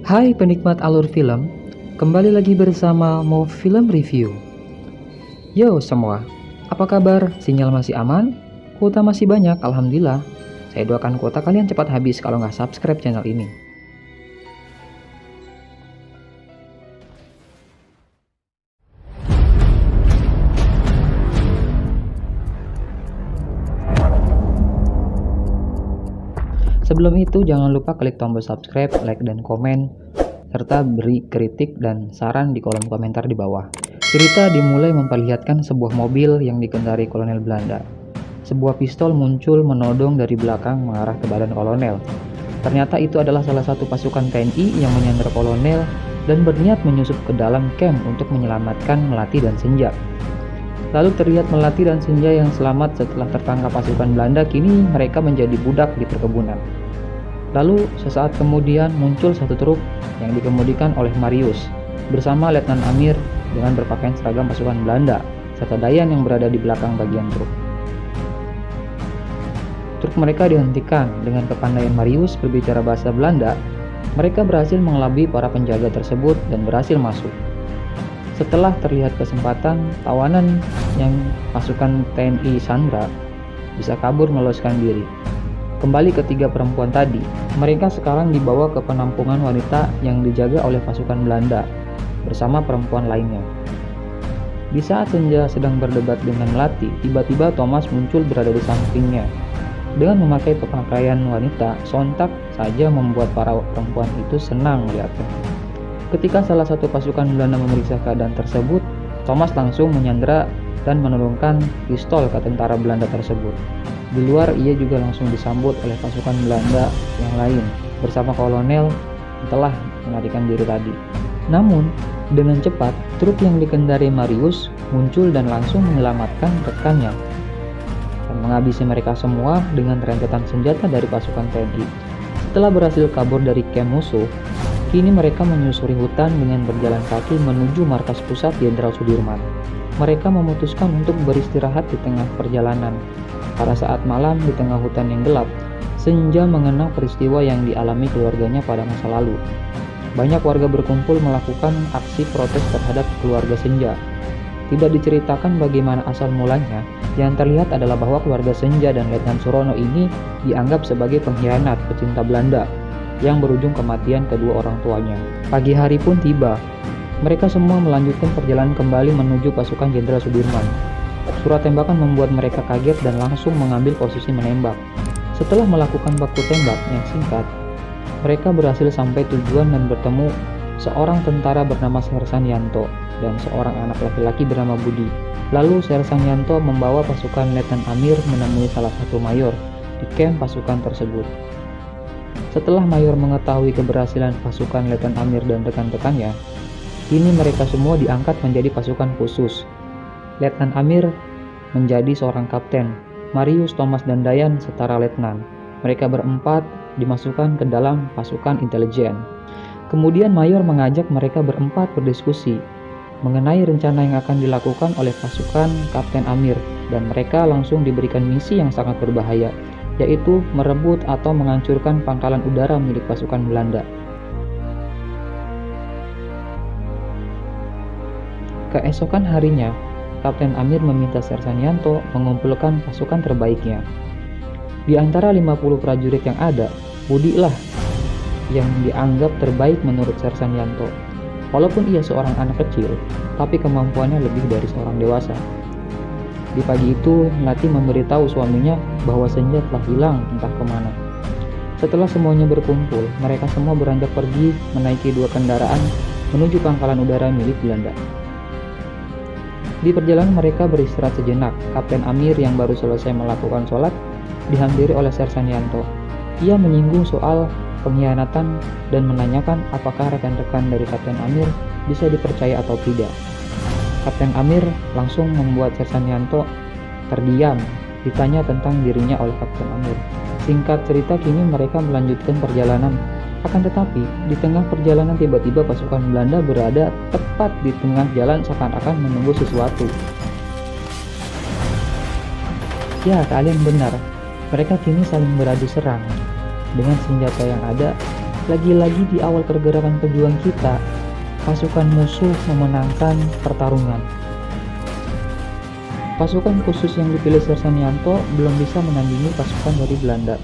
Hai penikmat alur film, kembali lagi bersama Mo Film Review. Yo semua, apa kabar? Sinyal masih aman? Kuota masih banyak, alhamdulillah. Saya doakan kuota kalian cepat habis kalau nggak subscribe channel ini. Sebelum itu jangan lupa klik tombol subscribe, like dan komen, serta beri kritik dan saran di kolom komentar di bawah. Cerita dimulai memperlihatkan sebuah mobil yang dikendarai kolonel Belanda. Sebuah pistol muncul menodong dari belakang mengarah ke badan kolonel. Ternyata itu adalah salah satu pasukan TNI yang menyandra kolonel dan berniat menyusup ke dalam camp untuk menyelamatkan Melati dan Senja. Lalu terlihat Melati dan Senja yang selamat setelah tertangkap pasukan Belanda, kini mereka menjadi budak di perkebunan. Lalu sesaat kemudian muncul satu truk yang dikemudikan oleh Marius bersama Letnan Amir dengan berpakaian seragam pasukan Belanda serta Dayan yang berada di belakang bagian truk. Truk mereka dihentikan. Dengan kepandaian Marius berbicara bahasa Belanda, mereka berhasil mengelabui para penjaga tersebut dan berhasil masuk. Setelah terlihat kesempatan, tawanan yang pasukan TNI Sandra bisa kabur meloloskan diri. Kembali ke tiga perempuan tadi, mereka sekarang dibawa ke penampungan wanita yang dijaga oleh pasukan Belanda bersama perempuan lainnya. Di saat Senja sedang berdebat dengan Melati, tiba-tiba Thomas muncul berada di sampingnya. Dengan memakai pakaian wanita, sontak saja membuat para perempuan itu senang melihatnya. Ketika salah satu pasukan Belanda memeriksa keadaan tersebut, Thomas langsung menyandera dan menurunkan pistol ke tentara Belanda tersebut. Di luar, ia juga langsung disambut oleh pasukan Belanda yang lain bersama kolonel yang telah melarikan diri tadi. Namun, dengan cepat, truk yang dikendarai Marius muncul dan langsung menyelamatkan rekannya dan menghabisi mereka semua dengan rentetan senjata dari pasukan TNI. Setelah berhasil kabur dari camp musuh, kini mereka menyusuri hutan dengan berjalan kaki menuju markas pusat Jenderal Sudirman. Mereka memutuskan untuk beristirahat di tengah perjalanan. Pada saat malam di tengah hutan yang gelap, Senja mengenang peristiwa yang dialami keluarganya pada masa lalu. Banyak warga berkumpul melakukan aksi protes terhadap keluarga Senja. Tidak diceritakan bagaimana asal mulanya, yang terlihat adalah bahwa keluarga Senja dan Letnan Surono ini dianggap sebagai pengkhianat pecinta Belanda yang berujung kematian kedua orang tuanya. Pagi hari pun tiba. Mereka semua melanjutkan perjalanan kembali menuju pasukan Jenderal Sudirman. Surat tembakan membuat mereka kaget dan langsung mengambil posisi menembak. Setelah melakukan baku tembak yang singkat, mereka berhasil sampai tujuan dan bertemu seorang tentara bernama Sersan Yanto dan seorang anak laki-laki bernama Budi. Lalu Sersan Yanto membawa pasukan Letnan Amir menemui salah satu mayor di camp pasukan tersebut. Setelah mayor mengetahui keberhasilan pasukan Letnan Amir dan rekan-rekannya, kini mereka semua diangkat menjadi pasukan khusus. Letnan Amir menjadi seorang kapten, Marius, Thomas, dan Dayan setara letnan. Mereka berempat dimasukkan ke dalam pasukan intelijen. Kemudian mayor mengajak mereka berempat berdiskusi mengenai rencana yang akan dilakukan oleh pasukan Kapten Amir, dan mereka langsung diberikan misi yang sangat berbahaya, yaitu merebut atau menghancurkan pangkalan udara milik pasukan Belanda. Keesokan harinya, Kapten Amir meminta Sersan Yanto mengumpulkan pasukan terbaiknya. Di antara 50 prajurit yang ada, Budi lah yang dianggap terbaik menurut Sersan Yanto. Walaupun ia seorang anak kecil, tapi kemampuannya lebih dari seorang dewasa. Di pagi itu, Melati memberitahu suaminya bahwa Senja telah hilang entah kemana. Setelah semuanya berkumpul, mereka semua beranjak pergi menaiki dua kendaraan menuju pangkalan udara milik Belanda. Di perjalanan mereka beristirahat sejenak. Kapten Amir yang baru selesai melakukan sholat dihampiri oleh Sersan Yanto. Ia menyinggung soal pengkhianatan dan menanyakan apakah rekan-rekan dari Kapten Amir bisa dipercaya atau tidak. Kapten Amir langsung membuat Sersan Yanto terdiam ditanya tentang dirinya oleh Kapten Amir. Singkat cerita, kini mereka melanjutkan perjalanan. Akan tetapi, di tengah perjalanan tiba-tiba pasukan Belanda berada tepat di tengah jalan seakan-akan menunggu sesuatu. Ya, kalian benar. Mereka kini saling beradu serang. Dengan senjata yang ada, Lagi-lagi di awal pergerakan pejuang kita, pasukan musuh memenangkan pertarungan. Pasukan khusus yang dipilih Sersan Yanto belum bisa menandingi pasukan dari Belanda.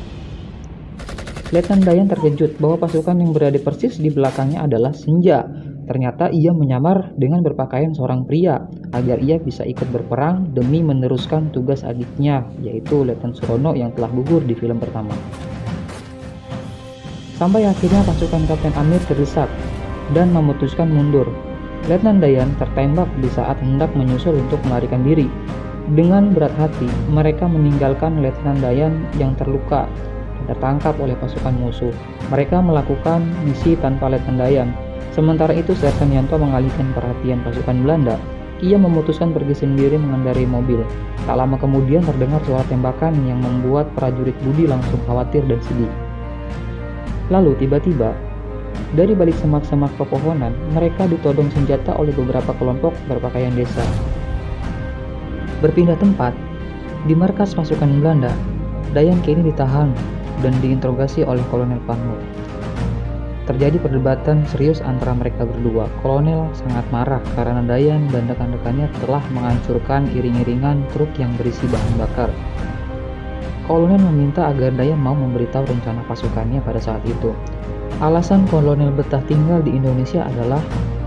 Letnan Dayan terkejut bahwa pasukan yang berada persis di belakangnya adalah Senja. Ternyata ia menyamar dengan berpakaian seorang pria agar ia bisa ikut berperang demi meneruskan tugas adiknya, yaitu Letnan Surono yang telah gugur di film pertama. Sampai akhirnya pasukan Kapten Amir terdesak dan memutuskan mundur. Letnan Dayan tertembak di saat hendak menyusul untuk melarikan diri. Dengan berat hati, mereka meninggalkan Letnan Dayan yang terluka tertangkap oleh pasukan musuh. Mereka melakukan misi tanpa Letnan Dayan. Sementara itu Sersan Yanto mengalihkan perhatian pasukan Belanda. Ia memutuskan pergi sendiri mengendarai mobil. Tak lama kemudian terdengar suara tembakan yang membuat prajurit Budi langsung khawatir dan sedih. Lalu tiba-tiba, dari balik semak-semak pepohonan, mereka ditodong senjata oleh beberapa kelompok berpakaian desa. Berpindah tempat, di markas pasukan Belanda, Dayan kini ditahan dan diinterogasi oleh Kolonel Pangmo. Terjadi perdebatan serius antara mereka berdua. Kolonel sangat marah karena Dayan dan rekan-rekannya telah menghancurkan iring-iringan truk yang berisi bahan bakar. Kolonel meminta agar Dayan mau memberitahu rencana pasukannya pada saat itu. Alasan Kolonel betah tinggal di Indonesia adalah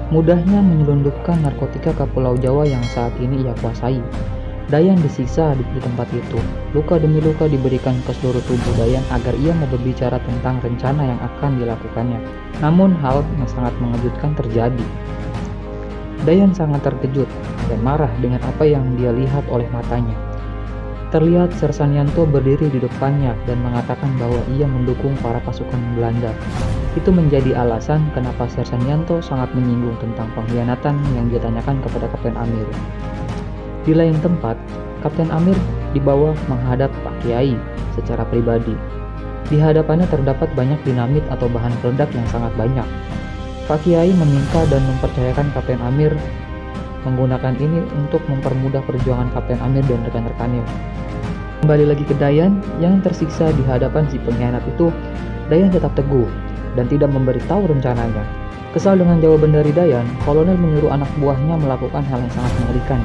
mudahnya menyelundupkan narkotika ke Pulau Jawa yang saat ini ia kuasai. Dayan disiksa di tempat itu. Luka demi luka diberikan ke seluruh tubuh Dayan agar ia mau berbicara tentang rencana yang akan dilakukannya. Namun hal yang sangat mengejutkan terjadi. Dayan sangat terkejut dan marah dengan apa yang dia lihat oleh matanya. Terlihat Sersan Yanto berdiri di depannya dan mengatakan bahwa ia mendukung para pasukan Belanda. Itu menjadi alasan kenapa Sersan Yanto sangat menyinggung tentang pengkhianatan yang dia tanyakan kepada Kapten Amir. Di lain tempat, Kapten Amir dibawa menghadap Pak Kiai secara pribadi. Di hadapannya terdapat banyak dinamit atau bahan peledak yang sangat banyak. Pak Kiai meminta dan mempercayakan Kapten Amir menggunakan ini untuk mempermudah perjuangan Kapten Amir dan rekan-rekannya. Kembali lagi ke Dayan yang tersiksa di hadapan si pengkhianat itu, Dayan tetap teguh dan tidak memberitahu rencananya. Kesal dengan jawaban dari Dayan, Kolonel menyuruh anak buahnya melakukan hal yang sangat mengerikan,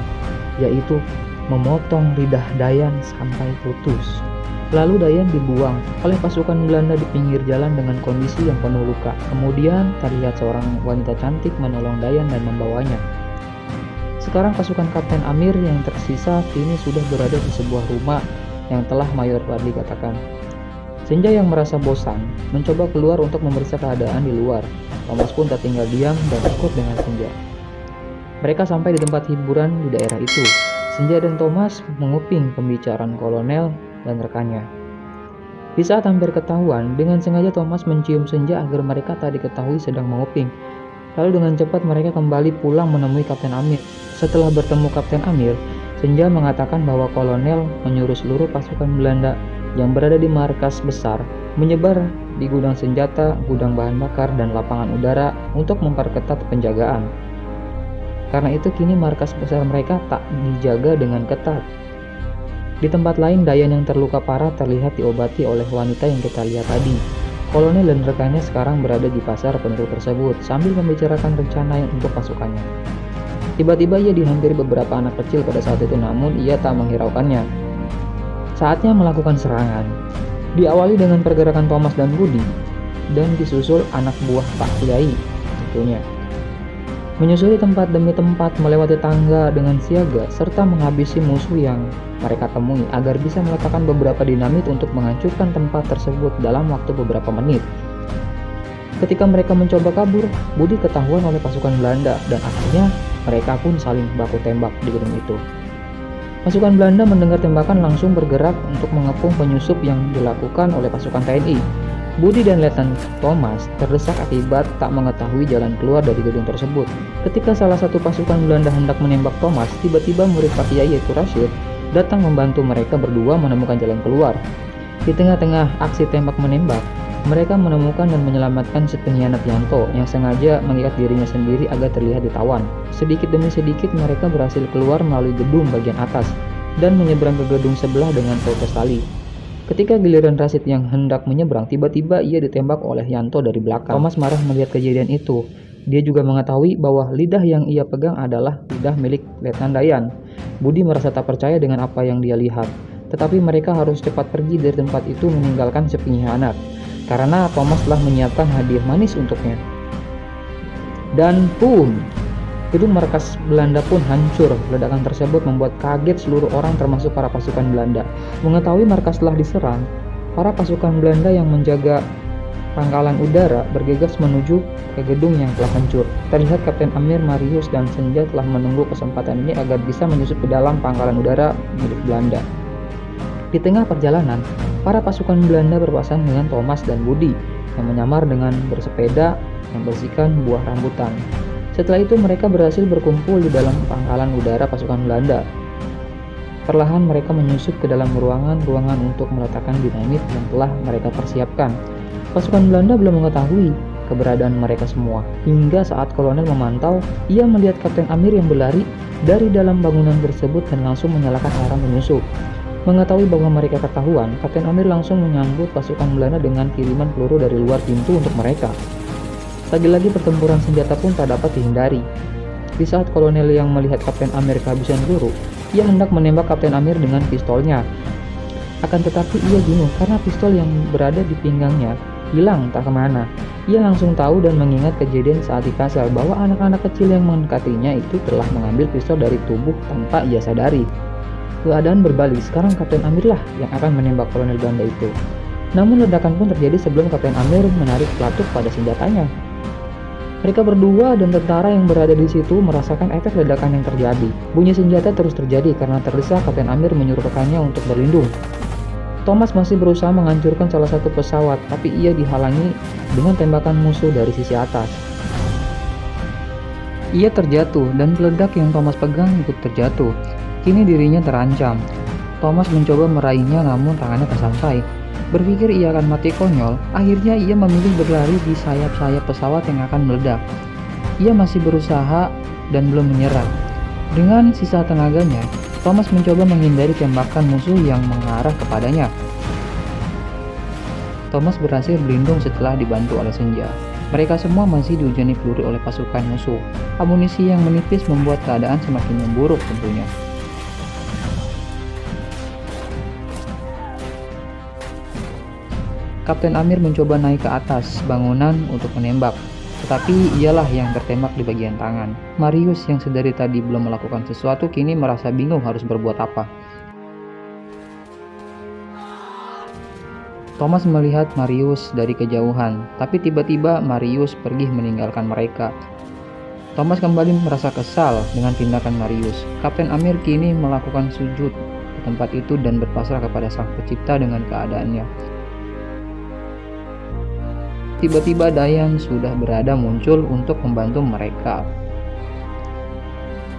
yaitu memotong lidah Dayan sampai putus. Lalu Dayan dibuang oleh pasukan Belanda di pinggir jalan dengan kondisi yang penuh luka. Kemudian terlihat seorang wanita cantik menolong Dayan dan membawanya. Sekarang pasukan Kapten Amir yang tersisa kini sudah berada di sebuah rumah yang telah Mayor Fadli katakan. Senja yang merasa bosan mencoba keluar untuk memeriksa keadaan di luar. Thomas pun tak tinggal diam dan ikut dengan Senja. Mereka sampai di tempat hiburan di daerah itu. Senja dan Thomas menguping pembicaraan kolonel dan rekannya. Di saat hampir ketahuan, dengan sengaja Thomas mencium Senja agar mereka tak diketahui sedang menguping. Lalu dengan cepat mereka kembali pulang menemui Kapten Amir. Setelah bertemu Kapten Amir, Senja mengatakan bahwa kolonel menyuruh seluruh pasukan Belanda yang berada di markas besar menyebar di gudang senjata, gudang bahan bakar, dan lapangan udara untuk memperketat penjagaan. Karena itu kini markas besar mereka tak dijaga dengan ketat. Di tempat lain, Dayan yang terluka parah terlihat diobati oleh wanita yang kita lihat tadi. Kolonel dan rekannya sekarang berada di pasar penduduk tersebut sambil membicarakan rencana untuk pasukannya. Tiba-tiba ia dihampiri beberapa anak kecil pada saat itu, namun ia tak menghiraukannya. Saatnya melakukan serangan. Diawali dengan pergerakan Thomas dan Budi, dan disusul anak buah Pak Kiai tentunya. Menyusuri tempat demi tempat, melewati tangga dengan siaga, serta menghabisi musuh yang mereka temui agar bisa meletakkan beberapa dinamit untuk menghancurkan tempat tersebut dalam waktu beberapa menit. Ketika mereka mencoba kabur, Budi ketahuan oleh pasukan Belanda dan akhirnya mereka pun saling baku tembak di gedung itu. Pasukan Belanda mendengar tembakan langsung bergerak untuk mengepung penyusup yang dilakukan oleh pasukan TNI. Budi dan Letnan Thomas terdesak akibat tak mengetahui jalan keluar dari gedung tersebut. Ketika salah satu pasukan Belanda hendak menembak Thomas, tiba-tiba murid Pak Kiai yaitu Rashid datang membantu mereka berdua menemukan jalan keluar. Di tengah-tengah aksi tembak-menembak, mereka menemukan dan menyelamatkan si pengkhianat Yanto yang sengaja mengikat dirinya sendiri agar terlihat ditawan. Sedikit demi sedikit mereka berhasil keluar melalui gedung bagian atas dan menyeberang ke gedung sebelah dengan protes tali. Ketika giliran Rashid yang hendak menyeberang, tiba-tiba ia ditembak oleh Yanto dari belakang. Thomas marah melihat kejadian itu. Dia juga mengetahui bahwa lidah yang ia pegang adalah lidah milik Letnan Dayan. Budi merasa tak percaya dengan apa yang dia lihat. Tetapi mereka harus cepat pergi dari tempat itu meninggalkan si pengkhianat. Karena Thomas telah menyiapkan hadiah manis untuknya. Dan boom! Gedung markas Belanda pun hancur. Ledakan tersebut membuat kaget seluruh orang termasuk para pasukan Belanda. Mengetahui markas telah diserang, para pasukan Belanda yang menjaga pangkalan udara bergegas menuju ke gedung yang telah hancur. Terlihat Kapten Amir, Marius, dan Senja telah menunggu kesempatan ini agar bisa menyusup ke dalam pangkalan udara milik Belanda. Di tengah perjalanan, para pasukan Belanda berpasangan dengan Thomas dan Budi yang menyamar dengan bersepeda membersihkan buah rambutan. Setelah itu mereka berhasil berkumpul di dalam pangkalan udara pasukan Belanda. Perlahan mereka menyusup ke dalam ruangan-ruangan untuk meletakkan dinamit yang telah mereka persiapkan. Pasukan Belanda belum mengetahui keberadaan mereka semua. Hingga saat kolonel memantau, ia melihat Kapten Amir yang berlari dari dalam bangunan tersebut dan langsung menyalakan alarm menyusup. Mengetahui bahwa mereka ketahuan, Kapten Amir langsung menyambut pasukan Belanda dengan kiriman peluru dari luar pintu untuk mereka. Lagi-lagi pertempuran senjata pun tak dapat dihindari. Di saat kolonel yang melihat Kapten Amir kehabisan peluru, ia hendak menembak Kapten Amir dengan pistolnya. Akan tetapi ia bingung karena pistol yang berada di pinggangnya hilang tak kemana. Ia langsung tahu dan mengingat kejadian saat di kasar bahwa anak-anak kecil yang mendekatinya itu telah mengambil pistol dari tubuh tanpa ia sadari. Keadaan berbalik, sekarang Kapten Amir lah yang akan menembak kolonel Belanda itu. Namun ledakan pun terjadi sebelum Kapten Amir menarik pelatuk pada senjatanya. Mereka berdua dan tentara yang berada di situ merasakan efek ledakan yang terjadi. Bunyi senjata terus terjadi karena terdesak. Kapten Amir menyuruh rekannya untuk berlindung. Thomas masih berusaha menghancurkan salah satu pesawat, tapi ia dihalangi dengan tembakan musuh dari sisi atas. Ia terjatuh dan peledak yang Thomas pegang ikut terjatuh. Kini dirinya terancam. Thomas mencoba meraihnya namun tangannya tak sampai. Berpikir ia akan mati konyol, akhirnya ia memilih berlari di sayap-sayap pesawat yang akan meledak. Ia masih berusaha dan belum menyerah. Dengan sisa tenaganya, Thomas mencoba menghindari tembakan musuh yang mengarah kepadanya. Thomas berhasil berlindung setelah dibantu oleh Senja. Mereka semua masih dihujani peluru oleh pasukan musuh. Amunisi yang menipis membuat keadaan semakin memburuk tentunya. Kapten Amir mencoba naik ke atas bangunan untuk menembak, tetapi ialah yang tertembak di bagian tangan. Marius yang sedari tadi belum melakukan sesuatu kini merasa bingung harus berbuat apa. Thomas melihat Marius dari kejauhan, tapi tiba-tiba Marius pergi meninggalkan mereka. Thomas kembali merasa kesal dengan tindakan Marius. Kapten Amir kini melakukan sujud di tempat itu dan berpasrah kepada Sang Pencipta dengan keadaannya. Tiba-tiba Dayan sudah berada muncul untuk membantu mereka.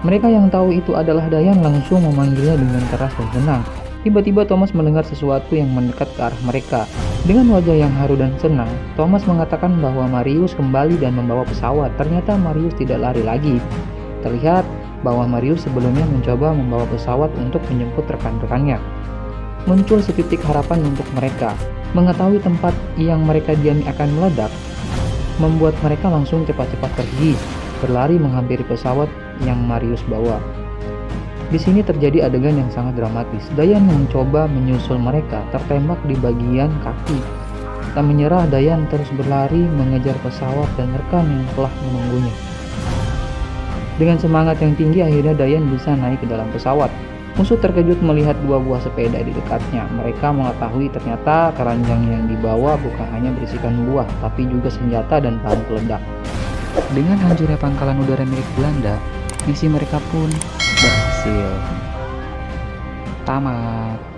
Mereka yang tahu itu adalah Dayan langsung memanggilnya dengan keras dan tenang. Tiba-tiba Thomas mendengar sesuatu yang mendekat ke arah mereka. Dengan wajah yang haru dan senang, Thomas mengatakan bahwa Marius kembali dan membawa pesawat. Ternyata Marius tidak lari lagi. Terlihat bahwa Marius sebelumnya mencoba membawa pesawat untuk menjemput rekan-rekannya. Muncul setitik harapan untuk mereka. Mengetahui tempat yang mereka diami akan meledak, membuat mereka langsung cepat-cepat pergi, berlari menghampiri pesawat yang Marius bawa. Di sini terjadi adegan yang sangat dramatis. Dayan mencoba menyusul mereka, tertembak di bagian kaki. Tak menyerah, Dayan terus berlari mengejar pesawat dan rekan yang telah menunggunya. Dengan semangat yang tinggi, akhirnya Dayan bisa naik ke dalam pesawat. Musuh terkejut melihat dua buah sepeda di dekatnya. Mereka mengetahui ternyata keranjang yang dibawa bukan hanya berisikan buah, tapi juga senjata dan bahan peledak. Dengan hancurnya pangkalan udara milik Belanda, misi mereka pun berhasil. Tamat.